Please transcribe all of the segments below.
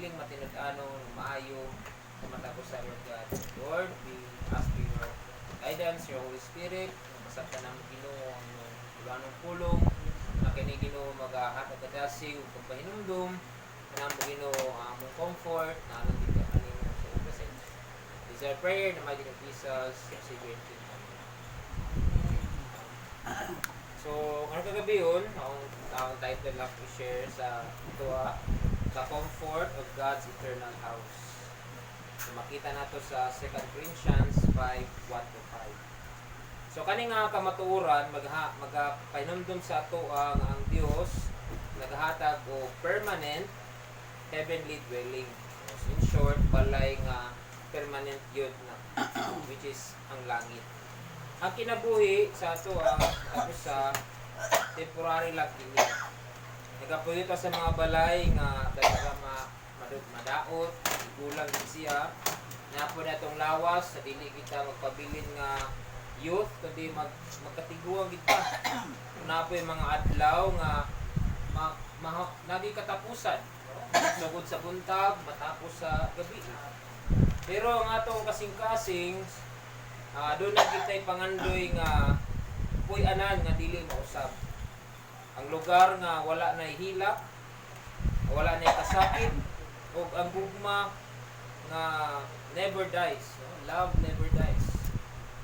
siling matinud-ano maayo sa matapos sa Lord God. Lord, we ask for your guidance, your Holy Spirit, masabta namin Ginoo ang ilanong pulong, na kini Ginoo maghahatag kadasi ug pagpahinumdum, kanang Ginoo ang mong comfort, na anong dito aning sa present. This is our prayer na may dinong Jesus, Savior and King. So, ano kagabi yun, ang title na i-share sa ito The Comfort of God's Eternal House. So, makita nato sa 2 Corinthians 5:1-5. So, kaning nga kamatuoran, magpahinumdum sa ato ang Dios naghatag o permanent heavenly dwelling. So, in short, balay nga permanent yun na, which is ang langit. Ang kinabuhi sa ato tapos sa temporary lang kini. Nagapuyo ta sa mga balay nga daga madaot, gulang din siya. Napo na itong lawas sa dili kita magpabilin nga youth kundi magkatiguan kita. Napo yung mga adlaw nga nagi katapusan. Sugod sa buntag matapos sa gabi. Pero ang atong kasing-kasing doon na kita'y pangandoy nga puy-anan nga dili mausab. Ang lugar nga wala na hilak, wala na kasakit, o ang gugma nga never dies. Love never dies.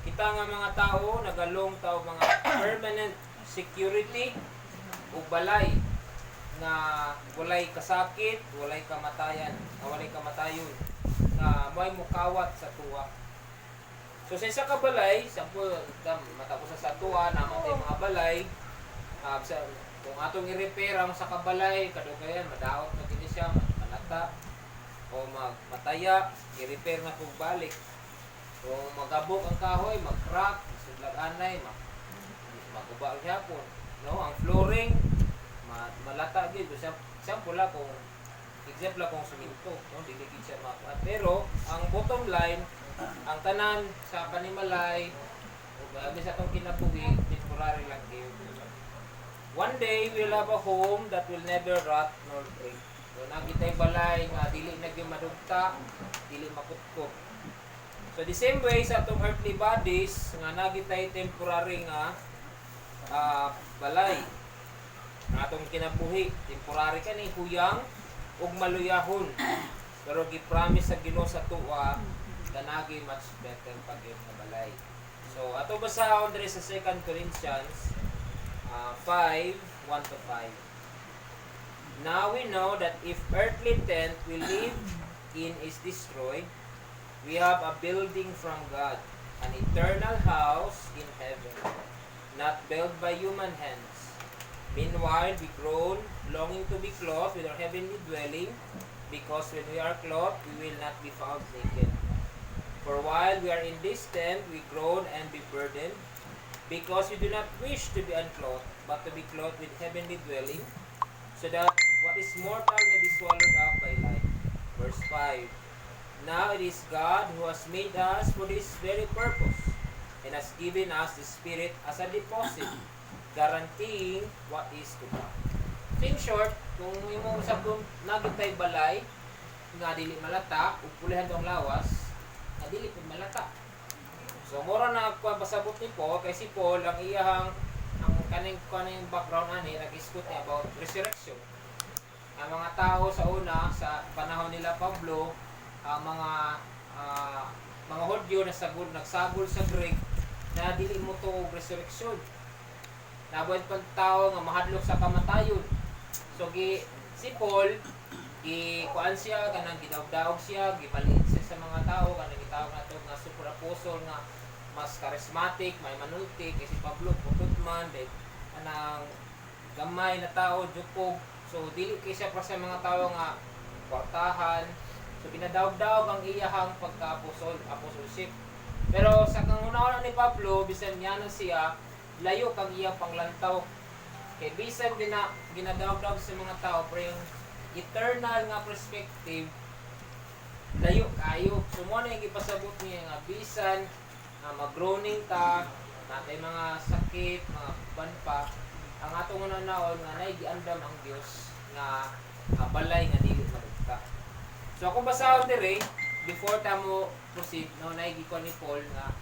Kita nga mga tao, nagalong tao mga permanent security o balay nga walay kasakit, walay kamatayan, walay kamatayon, nga may mukawat sa tuwa. So sa isa ka balay, sample matapos sa tuwa naman tay mga balay, kung atong i-repair ang sa kabalay, kadugayan madaot na din siya, malata o mataya, i-repair na kung balik. Kung magabok ang kahoy, mag-crack, sudlag anay, maguba ang hapon. No, ang flooring malata gid. Sample la kung example kung suminto, no, dili gid siya makuha. Pero ang bottom line, ang tanan sa panimalay o gabi sa itong kinabuhi, temporary lang kayo. One day, we'll have a home that will never rot nor break. So, nagitay balay nga dili nagyang madugta, dili makutkop. So, the same way sa itong earthly bodies nga nagitay temporary nga balay. Ang atong kinabuhi, temporary ka ni huyang ug maluyahon. Pero gi-promise sa Ginoo sa tuwa kanagi much better pag yung balay. So, ato basahon diri sa 2 Corinthians 5:1-5. Now we know that if earthly tent we live in is destroyed, we have a building from God, an eternal house in heaven, not built by human hands. Meanwhile, we groan, longing to be clothed with our heavenly dwelling, because when we are clothed, we will not be found naked. For while we are in this tent, we groan and be burdened, because we do not wish to be unclothed, but to be clothed with heavenly dwelling, so that what is mortal may be swallowed up by life. Verse 5. Now it is God who has made us for this very purpose, and has given us the Spirit as a deposit, guaranteeing what is to come. So in short, kung imong sabong nagitay balay, nga dili malata, ug pulihan tong lawas, dili pud malata. So mura na pasabot ni Paul kay si Paul ang iyang ang kaning background ani nag-discuss niya about resurrection. Ang mga tao sa una sa panahon nila Pablo, ang mga Hudyo na nagsagol sa Greek na dili mo to resurrection. Nabuhat pag tao nga mahadlok sa kamatayon. So si Paul kuan siya kanang gidawdaog siya, gibalik siya sa mga tao kanang gitawag nato nga super apostle nga mas charismatic, may manulti kay si Pablo putman like anang gamay na tao jukog. So dili kay siya para sa mga tao nga kwartahan. So binadawdaog ang iyahang apostleship. Pero sa kangunahon ni Pablo bisan niya na siya layo kang iyang panglantaw. Kay bisan din na ginadawdaog sa mga tao pero yung eternal nga perspective layo kayo. So mo na yung ipasabot niya nga bisan mag-groaning ta natay mga sakit, mga ban pa ang atong unanaon nga nay giandam ang Dios nga balay nga dili madugta. So ako basahon dire before ta mo proceed no naigi ko ni Paul nga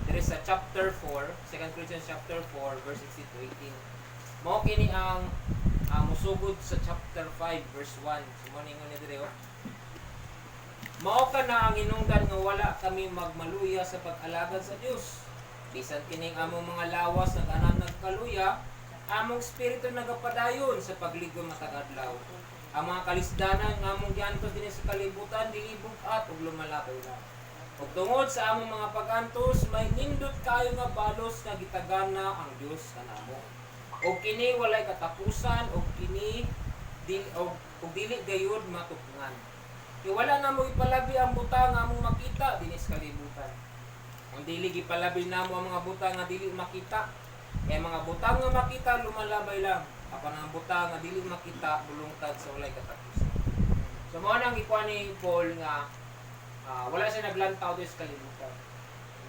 there is a chapter 4, 2 Corinthians chapter 4 verse 16 to 18. Mao kini ang musugod sa chapter 5 verse 1. Simo ningon ni dire oh. Mao ka na ang hinungdan nga wala kami magmaluya sa pag-alagad sa Dios. Bisan kining among mga lawas nag-anam nagkaluya, among espiritu nagapadayon sa pagligom matag adlaw. Ang mga kalisdanan nga among giantos dinhi sa kalibutan dili bugat ug lumalakaw na. Ug tungod sa among mga pag-antos may nindot kayo nga balos nga gitagana ang Dios kanamo. Ug kini walay katapusan ug kini dili gayud matupungan. Kay wala na mo ipalabi ang butang nga among makita dinhi sa kalibutan. Ang dili gipalabi namo ang mga butang nga dili makita. Kaya mga butang nga makita lumalabay lang. Apan ang butang nga dili makita bulungtad sa walay katapusan. So mao nang gikuha ni Paul nga wala siya naglantaw sa kalibutan.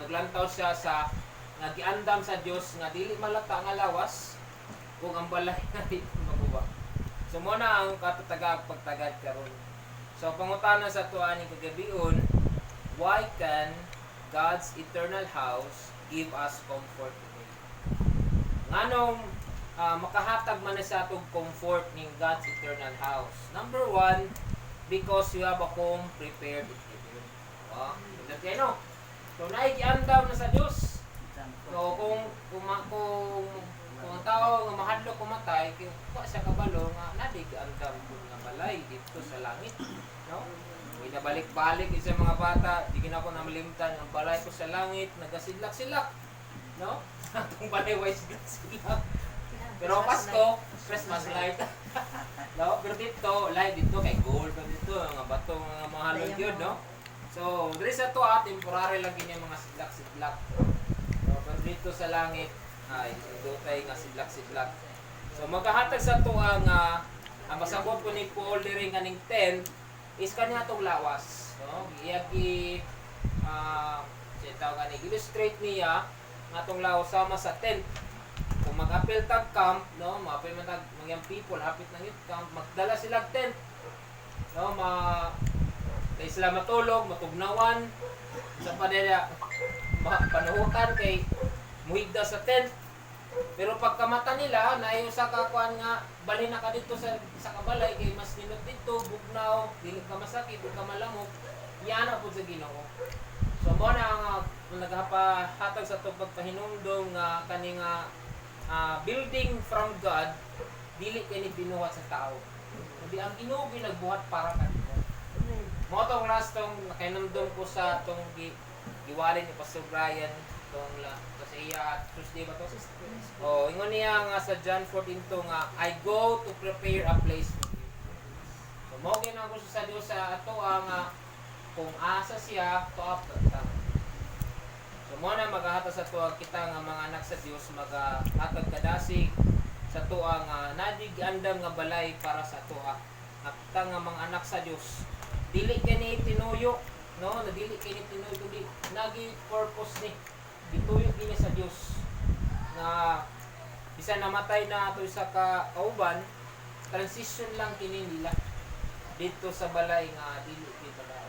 Naglantaw siya sa nagiandam sa Dios nga dili malata nga lawas kung ang balay nga dili maguba. So mao na ang katatagag pagtagad karon. So pangutana sa tuwa ni kagabion, why can God's eternal house give us comfort today? Nganong makahatag man na sa atong comfort ning God's eternal house? Number 1, because you have a home prepared in heaven. Dati ano? So naigiandam na sa Dios. So kung ang tao nga mahadlok kumatay, kay wa siya kabalo nga nadig-andam nga balay dito sa langit, no? May nabalik-balik sa mga bata, di gina ko na malimtan ang balay ko sa langit, nagasidlak-silak, no? Kung balay wise silak. Pero Pasko, Christmas light. No? Pero dito, light dito kay gold pa dito, mga bato nga mahalog yun, no? So, dito sa to temporary lang gini mga sidlak-sidlak. So, pero dito sa langit, ay dito tayo nga sidlak-sidlak. So, magkahatag sa to ang masabot ko ni Paul diri nga ning 10 is kanya tong lawas, no? Iyagi illustrate niya nga tong lawas sama sa tent. Kung mag-apil tag camp, no, ma-apil man tag mga people hapit na youth camp, magdala sila tent. No, kay sila matulog, matugnawan sa padala panuhutan kay muhigda sa tent. Pero pagkamata nila, naay usa ka kuan nga bali na ka dito sa kabalay kay mas ninot dito, bugnaw, dili ka masakit, dili ka malamok. Yan pud sa Ginoo. So mo na ang nagapahatag sa to pagpahinumdom nga kani nga building from God, dili kini binuhat sa tao. Kundi ang Ginoo ginagbuhat para kanimo. Mo tong last tong nakinumdom ko sa tong giwalin ni Pastor Brian tong kasi Tuesday ba to? Ingon niya nga sa John 14:2 nga I go to prepare a place for you. So mo ginang gusto sa Dios sa ato nga kung asa siya to after ta. So mo na maghahatag sa tuwa kita nga mga anak sa Dios maghatag kadasig sa tuwa nga nadig-andam nga balay para sa tuwa. Kita nga mga anak sa Dios dili kini tinuyo, no? Dili kini tinuyo kundi nagi purpose ni gituyo kini sa Dios na bisan namatay na ato sa kauban, transition lang kini nila dito sa balay nga dili dito daw.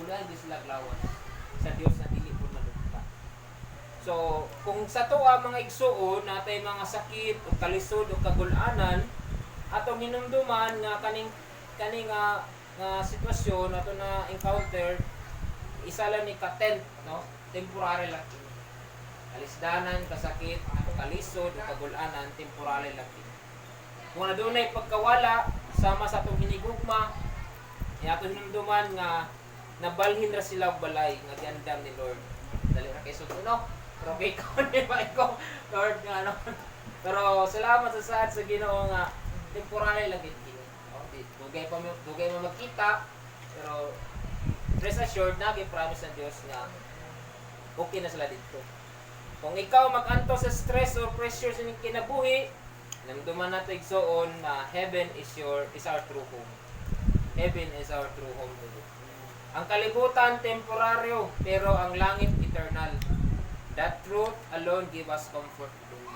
Ulan di sila glawan sa Dios na dili po malugta. So, kung sa tuwa mga igsuon natay mga sakit o kalisod o kagulanan atong hinumduman nga kaning nga sitwasyon ato na encounter isa lang ni ka-tent, no? Temporary lang. Kalisdanan, kasakit, kalisod, o kagulanan, temporary lang din. Kung adunay pagkawala, sama sa itong hinigugma, atong hinumduman nga nabalhin ra sila og balay nga giandam ni Lord. Dali ra kay sugod, no? Pero kay ko ni ba ikaw, Lord nga no. Pero salamat sa saad sa Ginoo nga temporary lang gid kini. Dugay mo magkita, pero rest assured na gi-promise ng Dios nga okay na sila dito. Kung ikaw mag-anto sa stress or pressure sa inyong kinabuhi, namduman nato igsoon na heaven is our true home. Heaven is our true home today. Ang kalibutan temporaryo, pero ang langit eternal. That truth alone give us comfort today.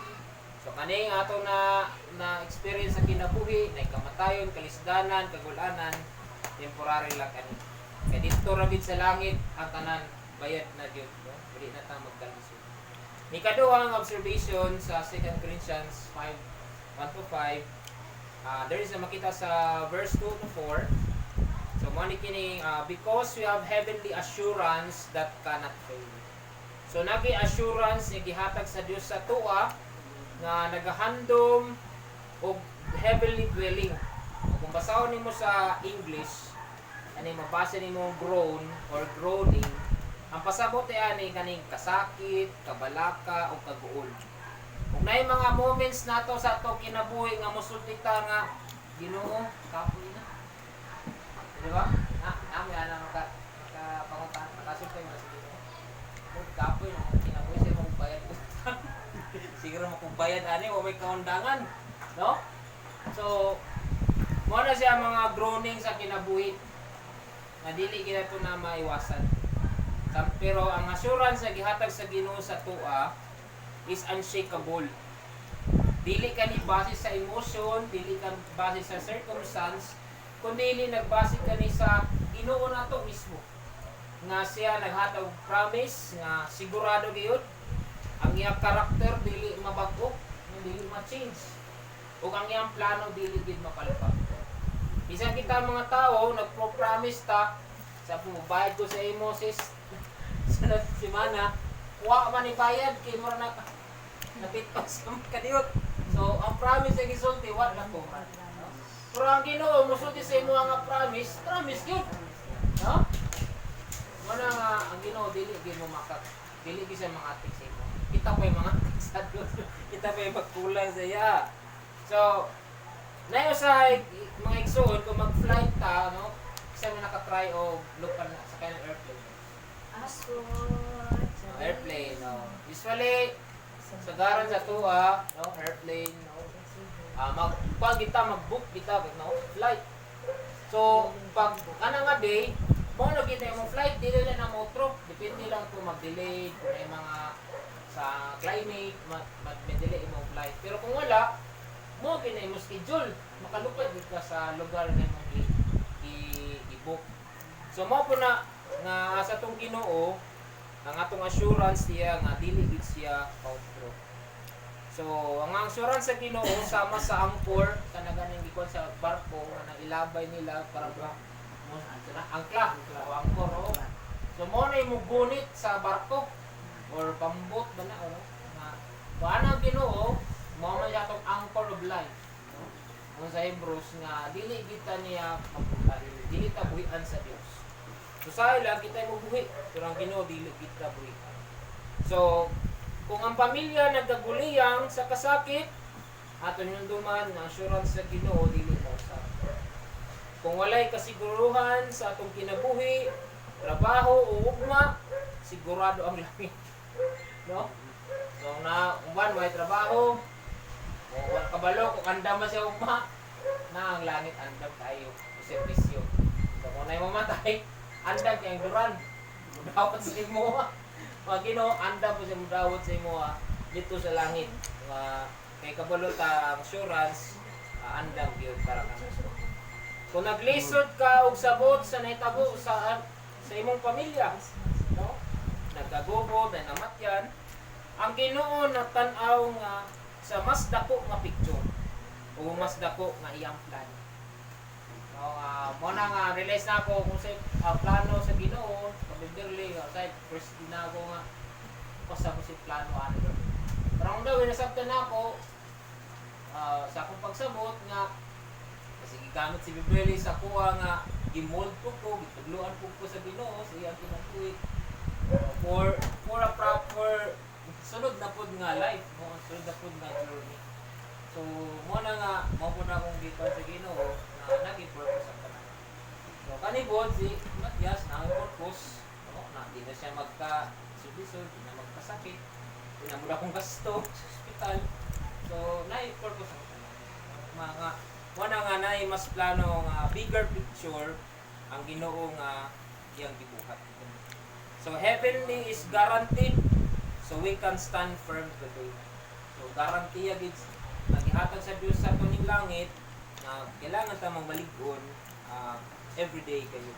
So kaning ato na experience sa kinabuhi, na kamatayon, kalisdanan, kagulanan, temporary lang ani. Kaya dito ra gid sa langit ang tanan bayad na gyud, no? Dili na ta magkalisod. Ni kaduhang observation sa 2 Corinthians 5:1-5, there is na makita sa verse 2 to 4. So mo ni kini because we have heavenly assurance that cannot fail. So nagi assurance ni gihatag sa Dios sa tuwa nga nagahandom og heavenly dwelling. Kung basahon nimo sa English, ani mabasa nimo groan or groaning, ang pasabot ani kaning kasakit, kabalaka o kaguol. Kung naay mga moments nato sa ato kinabuhi nga mosulti ta nga Ginoo, kapoy na. Di ba? Ami ana maka pangutan, makasulti mo sa Ginoo. Kapoy na kinabuhi sa imong bayad utang. Siguro makubayad ani o may kaundangan, no? So mo na siya mga groaning sa kinabuhi na dili gid to na maiwasan. Pero ang assurance na gihatag sa Ginoo sa tuwa is unshakable. Dili ka ni base sa emotion, dili ka base sa circumstance, kundi nagbase ka ni sa Ginoo nato mismo. Nga siya naghatag promise nga sigurado gyud ang iyang karakter dili mabag-o, dili ma-change. Ug ang iyang plano dili gid mapalpak. Bisan kita mga tao nagpo-promise ta sa pumayad ko sa imo sis sa semana, wa man ibayad kay mura na napitpas sa kadiyot. So ang promise ay gisulti wa na ko. Pero ang Ginoo musulti sa imo nga promise, promise gyud. No? Muna nga ang Ginoo dili gyud mo makat. Dili gyud siya mangatik sa imo. Kita pa yung mga sa Dios. Kita pa yung magkulang sa iya. So nayo sa mga igsoon kung mag-flight ta, no? Kasi may naka-try o lupan sa kanyang airplane. Airplane, no? Usually, sa garan sa tuwa, no? Airplane, no? Pag kita mag-book kita, no? Flight. So, pag nga day, kung nagkita yung flight, dili lang ang motro. Depende lang kung mag-delay, kung may mga sa climate, mag-delay yung flight. Pero kung wala, mo kinay mo schedule, makalupad ka sa lugar na mo i-book. So mo po na nga sa tong Ginoo, ang atong assurance diya nga dili gid siya outro. So ang assurance sa Ginoo sama sa angkor kanang gikon sa barko nga nagilabay nila para ba mo angkla o angkor o. So mo na imugunit sa barko or pambot ba na ano nga kuan ang Ginoo mo man atong anchor of life, no? Kung sa Hebrews nga dili kita niya mabuhay, dili ta buhian sa Dios. So sa ila kita mo buhi, pero ang Ginoo dili kita buhian. So kung ang pamilya nagkaguliyang sa kasakit, aton yung duman ang assurance sa Ginoo dili mo sa. Kung walay kasiguruhan sa atong kinabuhi, trabaho o ugma, sigurado ang langit. No? So na uban may trabaho, o kabalo kung andam ba siya ugma na ang langit andam tayo o servisyo. So kung na'y mamatay, andam kayang duran. Mudawat sa imo. Pag Ginoo andam po siya mudawat sa imo dito sa langit. Kay kabalo ta ang assurance, andam gyud para kanus. Kung naglisod ka og sabot sa nahitabo sa imong pamilya, no? Nagkagubod na namatyan, ang Ginoo natan-aw nga sa mas dako nga picture o mas dako nga iyang plan. No, mo na nga realize na ako kung sa plano sa Ginoo, particularly sa first dinago nga pasabot si plano ano. Pero ang daw nasabtan na ako sa akong pagsabot nga kasi gigamit si Bibeli sa kuha nga gimold ko gitudloan ko sa Ginoo sa iyang kinabuhi for a proper sunod na pud nga life mo, sunod na pud nga journey. So mo na nga mo po na akong gikan sa Ginoo na nagi-purpose ang tanan. So kanibod si Matias na ang purpose, no, na di na siya magka-subisod, di na magkasakit, di na mula kong gasto sa ospital. So na-purpose ang tanan. Mga mo na nga na mas plano nga bigger picture ang Ginoo nga iyang gibuhat. So heavenly is guaranteed. So we can stand firm today. So garantiya gid nagihatag sa Dios sa tuning langit na kailangan ta magbalik-on everyday kayo.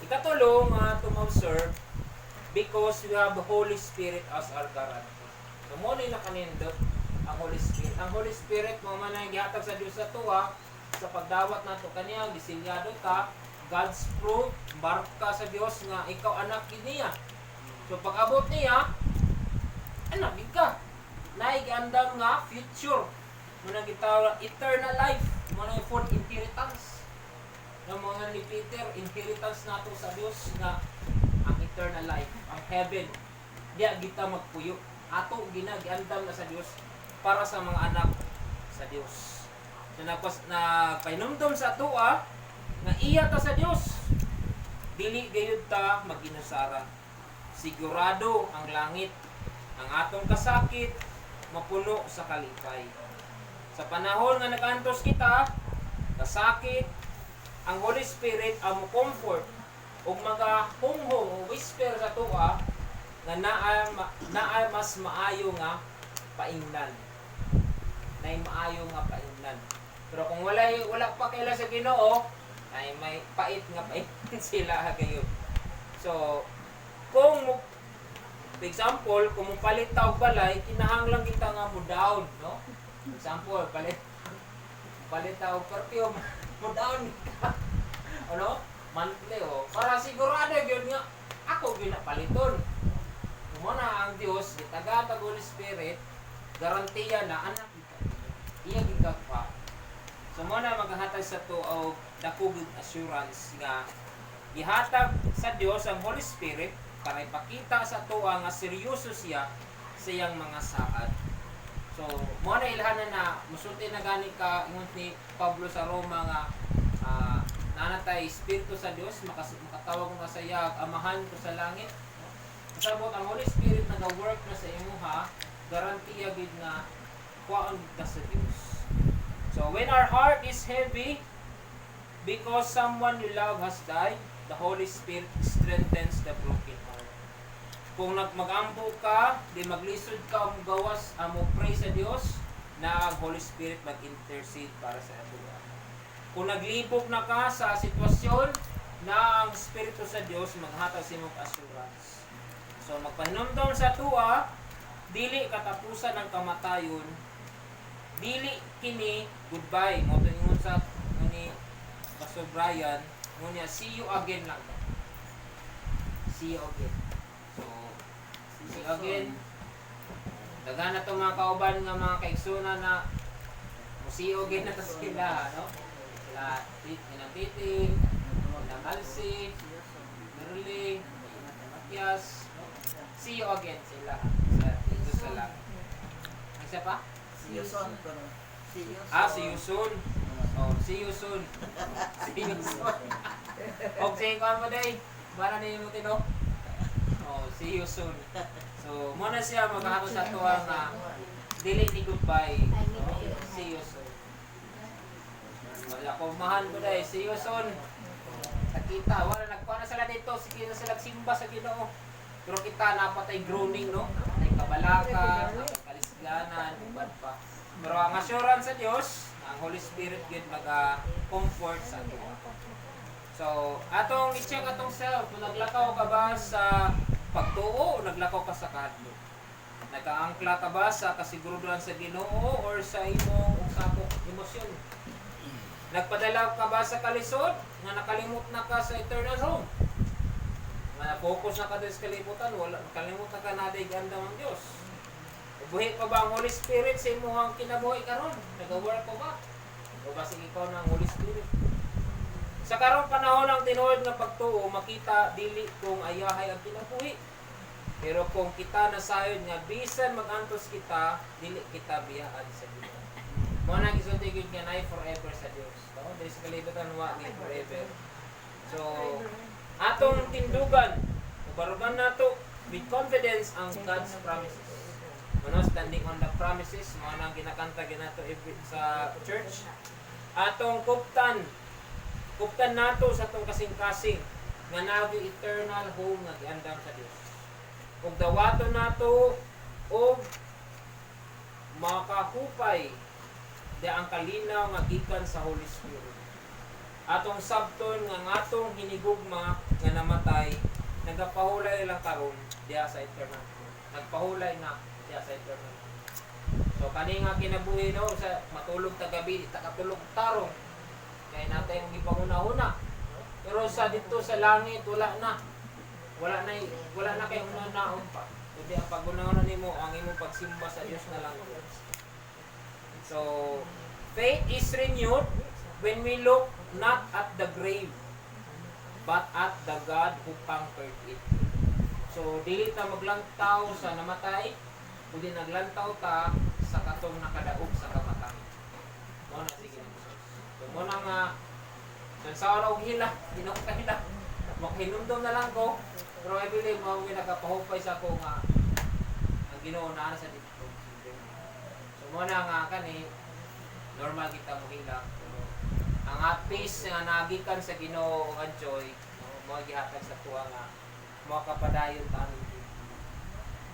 Ikatulong to observe because we have the Holy Spirit as our guarantor. So mo na kanindot ang Holy Spirit. Ang Holy Spirit mo man ang gihatag sa Dios sa tuwa sa pagdawat nato kaniya disilyado ka God's proof marka sa Dios nga ikaw anak niya. So pag abot niya anak ka. Naay giandam nga future. Muna gitawag eternal life. Muna yung fourth inheritance. Ng mga ni Peter, inheritance nato sa Dios nga ang eternal life, ang heaven. Diya kita magpuyo. Ato ginagiandam na sa Dios para sa mga anak sa Dios. So nagpahinumdom sa atoa nga iya ta sa Dios. Dili gayud ta maginusara. Sigurado ang langit, ang atong kasakit mapuno sa kalipay. Sa panahon nga nag-antos kita, kasakit, ang Holy Spirit ang comfort ug mga hunghong o whisper sa tuwa nga naay mas maayo nga paingnan. Naay maayo nga paingnan. Pero kung wala pa kaila sa Ginoo, ay may pait nga pait sila kayo. So, kung for example, kung palit ta og balay, kinahanglan kita nga mo down, no? For example, palit ta og perfume, mo down ka. Ano? Monthly para sigurado gyud nga ako ginapaliton. Mo na ang Dios gitagatag Holy Spirit, garantiya na anak kita. Iya gid pa. So mo na maghatag sa to og dako gid assurance nga gihatag sa Dios ang Holy Spirit para ipakita sa tuwa nga seryoso siya sa iyang mga saad. So, mo na ilhanan na musulti na gani ka ingon ni Pablo sa Roma nga nanatay Espiritu sa Dios makatawag mo sa iya amahan ko sa langit. Kasabot ang Holy Spirit naga-work na sa imuha, garantiya gid na kuhaan ka sa Dios. So, when our heart is heavy because someone you love has died, the Holy Spirit strengthens the broken heart. Kung mag-ambo ka, di maglisod ka o gawas, mo pray sa Dios, na ang Holy Spirit mag-intercede para sa ato. Kung naglibog na ka sa sitwasyon, na ang Espiritu sa Dios maghatag sa imong assurance. So magpahinumdom sa tuwa, dili katapusan ng kamatayon, dili kini goodbye. Mo ingon sa ni Pastor Brian, ngunya see you again lang. See you again. So, see you again. Dagan na itong mga kauban nga mga kaiksuna na see you again na ito sila, no? Sila, Inang Titing, Inang Alsi, Merly, Inang Matias, no? See you again sila. Dito sa lang. Ang isa pa? See you soon. See you soon. Oh, see you soon. See you soon. Okay, kuhan mo day. Para na yung tino. Oh, see you soon. So, muna siya maghahatod sa tuwa nga dili ni goodbye. No? See you soon. Wala ko mahan ko day. See you soon. Nakita, wala nagkuha na sila dito. Sige na sila simba sa Ginoo. Pero kita napatay groaning, no? May kabalaka, kalisganan, iban pa. Pero ang assurance sa Dios, ang Holy Spirit yun mag-comfort sa ato. So, atong i-check atong self, kung naglakaw ka ba sa pagtuo o naglakaw ka sa kadlo? Nagkaangkla ka ba sa kasiguruduhan sa Ginoo or sa imong usapong emosyon? Nagpadala ka ba sa kalisod nga nakalimot na ka sa eternal home? Nga focus na ka din sa kalibutan, wala nakalimot na ka na ganda ng Dios. Buhi pa ba ang Holy Spirit sa imong kinabuhi karon? Nag-work pa ba? O ba sige ikaw ng Holy Spirit? Sa karong panahon ang tinuod nga pagtuo, makita dili kung ayahay ang kinabuhi. Pero kung kita nasayod nga bisan magantos kita, dili kita biyaan sa Ginoo. Mo na gisulti gyud nga nay forever sa Dios. No? Dili sa kalibutan wa ni forever. So, atong tindugan, ubarugan nato with confidence ang God's promises. Ano, standing on the promises, mga nang ginakanta ginato sa church. Atong kuptan nato sa atong kasing-kasing nga nabi eternal home nga giandam sa Dios. Ug dawaton nato og makahupay di ang kalinaw nga gikan sa Holy Spirit. atong sabton nga atong hinigugma nga namatay nagapahulay lang karon diha sa eternal. Nagpahulay na diha sa eternal. So kani nga kinabuhi no sa matulog ta gabi, takatulog tarong. Kay natay yung gipangunahuna. Pero sa dito sa langit wala na. Wala na kay una-naon pa. Kundi ang pagunahon nimo ang imong pagsimba sa Dios na lang. So faith is renewed when we look not at the grave but at the God who conquered it. So dili ta maglantaw sa namatay, kundi naglantaw ta sa katong nakadaog sa kamatayon. Mo na sige. So mo na nga sa araw hila, dinok ka hila. Makinumdum na lang ko, pero I believe mo ginakapahupay sa ko nga ang Ginoo na sa dito. So mo na nga kani normal kita mo hila. Ang peace nga nagikan sa Ginoo nga joy mo gihatag sa tuwa nga mo kapadayon ta amin.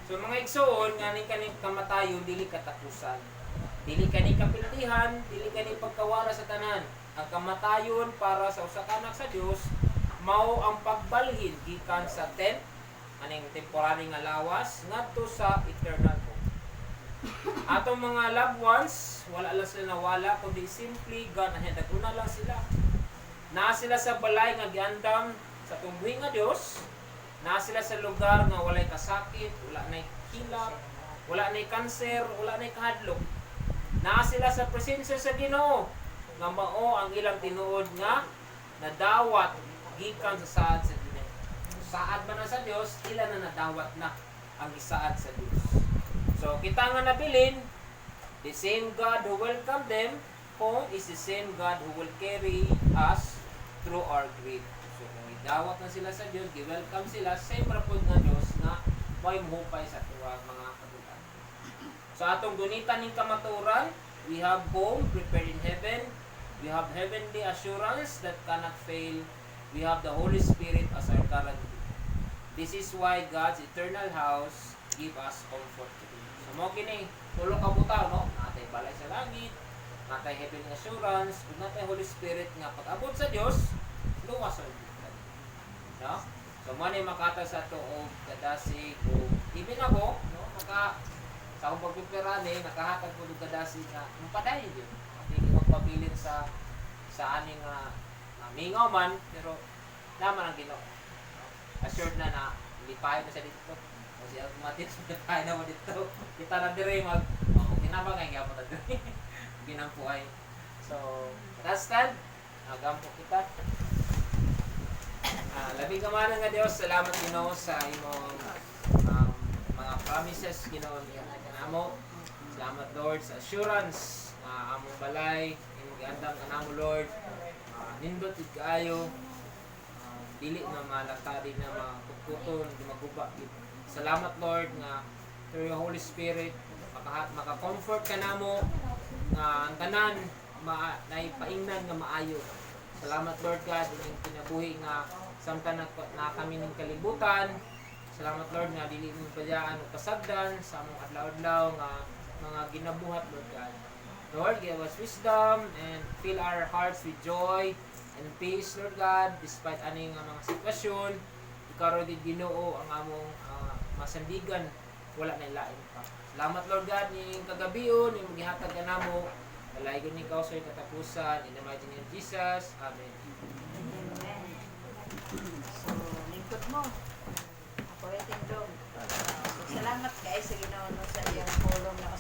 So mga igsoon nga ni kani kamatayon dili katapusan. Dili kani kapildihan, dili kani pagkawala sa tanan. Ang kamatayon para sa usa ka anak sa Dios mao ang pagbalhin gikan sa tent aning temporary nga lawas ngadto sa eternal home. Atong mga loved ones, wala lang sila nawala, kundi simply God na naguna lang sila. Naa sila sa balay nga giandam sa tumbuhi nga Dios. Naa sila sa lugar nga walay kasakit, wala nay hilak, wala nay kanser, wala nay kahadlok. Naa sila sa presensya sa Ginoo nga mao ang ilang tinuod nga nadawat gikan sa saad sa Ginoo. Saad man na sa Dios, ila na nadawat na ang gisaad sa Dios. So kita nga nabilin, the same God who welcomed them home is the same God who will carry us through our grief. So kung idawat na sila sa Dios, gi-welcome sila, same ra pud nga Dios na may muhupay sa tuwa mga kadugan. So atong gunitan ning kamaturan, we have home prepared in heaven. We have heavenly assurance that cannot fail. We have the Holy Spirit as our guarantee. This is why God's eternal house give us comfort today. So mo kini tulo ka butaw no, natay balay sa langit, natay heavenly assurance, ug natay Holy Spirit nga pag-abot sa Dios, luwas ang buhay. No? So mo ni makata sa tuog kadasi ko. Even ako, no, sa akong pagpipirani, nakahatag ko ng kadasi nga mapadayon yun. Hindi magpabilin sa aning mingaw man, pero naman ang Ginoo. Assured na lipahin na siya dito. Kasi automatic lipahin na mo dito. Kita na dire kinabang ay gyapon na dire. Ginampuay. So, last stand. Nagampo kita. Labi ka man nga Dios, salamat Ginoo sa imong mga promises Ginoo niya kanamo. Salamat Lord sa assurance nga among balay, imong giandam kanamo Lord. Nindot id kaayo. Dili na malatari na makukuton, maguba. Salamat Lord nga through your Holy Spirit maka-comfort ka namo nga ang tanan naipaingnan nga maayo. Salamat Lord God ining kinabuhi nga samtang na kami ning kalibutan. Salamat Lord nga dili mo padyaan og pasagdan sa among adlaw-adlaw nga mga ginabuhat Lord God. Lord, give us wisdom and fill our hearts with joy and peace, Lord God, despite aning mga sitwasyon. Ikaw ro din Ginoo ang among masandigan, wala na lain pa. Salamat Lord God ning kagabion, ning gihatag kanamo. Kalaygon ni ikaw sa katapusan in the mighty name of Jesus. Amen. Amen. So, lingkod mo. Ako rating dog. So, salamat guys sa Ginoo no, sa iyang tulong na